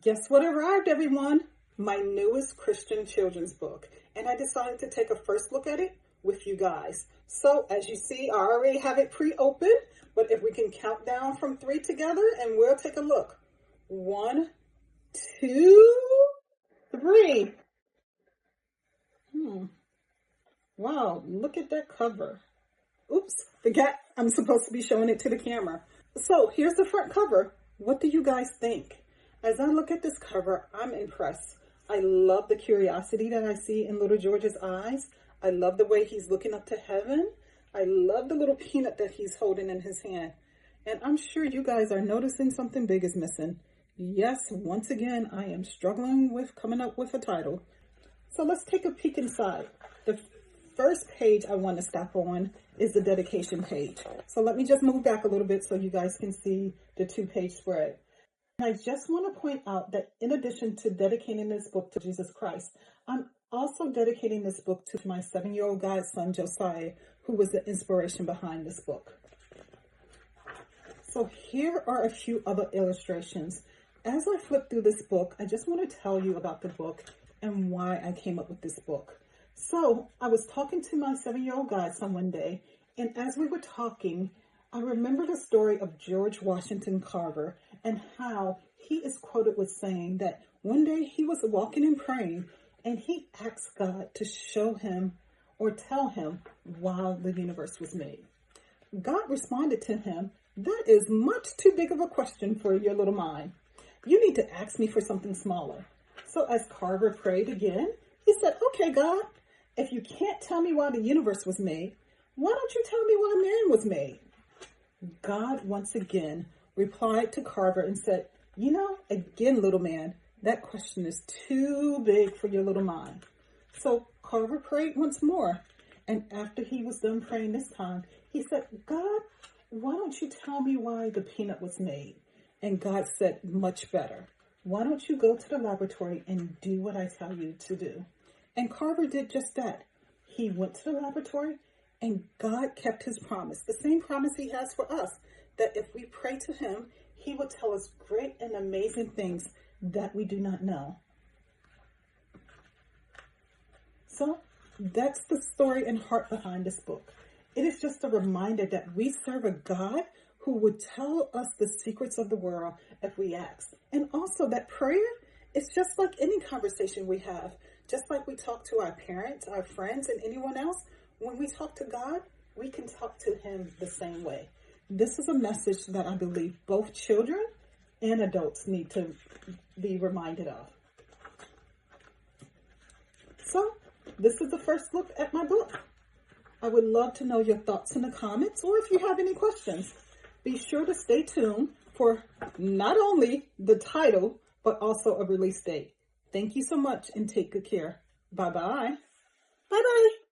Guess what arrived, everyone? My newest Christian children's book. And I decided to take a first look at it with you guys. So as you see, I already have it pre-opened, but if we can count down from 3 together and we'll take a look. 1, 2, 3. Wow, look at that cover. Oops, forgot I'm supposed to be showing it to the camera. So here's the front cover. What do you guys think? As I look at this cover, I'm impressed. I love the curiosity that I see in little George's eyes. I love the way he's looking up to heaven. I love the little peanut that he's holding in his hand. And I'm sure you guys are noticing something big is missing. Yes, once again, I am struggling with coming up with a title. So let's take a peek inside. The first page I want to stop on is the dedication page. So let me just move back a little bit so you guys can see the 2-page spread. And I just want to point out that in addition to dedicating this book to Jesus Christ, I'm also dedicating this book to my 7-year-old godson, Josiah, who was the inspiration behind this book. So here are a few other illustrations. As I flip through this book, I just want to tell you about the book and why I came up with this book. So I was talking to my 7-year-old godson one day, and as we were talking, I remember the story of George Washington Carver and how he is quoted with saying that one day he was walking and praying and he asked God to show him or tell him why the universe was made. God responded to him, "That is much too big of a question for your little mind. You need to ask me for something smaller." So as Carver prayed again, he said, "Okay, God, if you can't tell me why the universe was made, why don't you tell me why man was made?" God once again replied to Carver and said, "Again, little man, that question is too big for your little mind." So Carver prayed once more. And after he was done praying this time, he said, "God, why don't you tell me why the peanut was made?" And God said, "Much better. Why don't you go to the laboratory and do what I tell you to do?" And Carver did just that. He went to the laboratory and God kept his promise, the same promise he has for us, that if we pray to him, he will tell us great and amazing things that we do not know. So that's the story and heart behind this book. It is just a reminder that we serve a God who would tell us the secrets of the world if we ask. And also that prayer is just like any conversation we have. Just like we talk to our parents, our friends, and anyone else, when we talk to God, we can talk to him the same way. This is a message that I believe both children and adults need to be reminded of. So this is the first look at my book. I would love to know your thoughts in the comments, or if you have any questions. Be sure to stay tuned for not only the title, but also a release date. Thank you so much and take good care. Bye-bye. Bye-bye.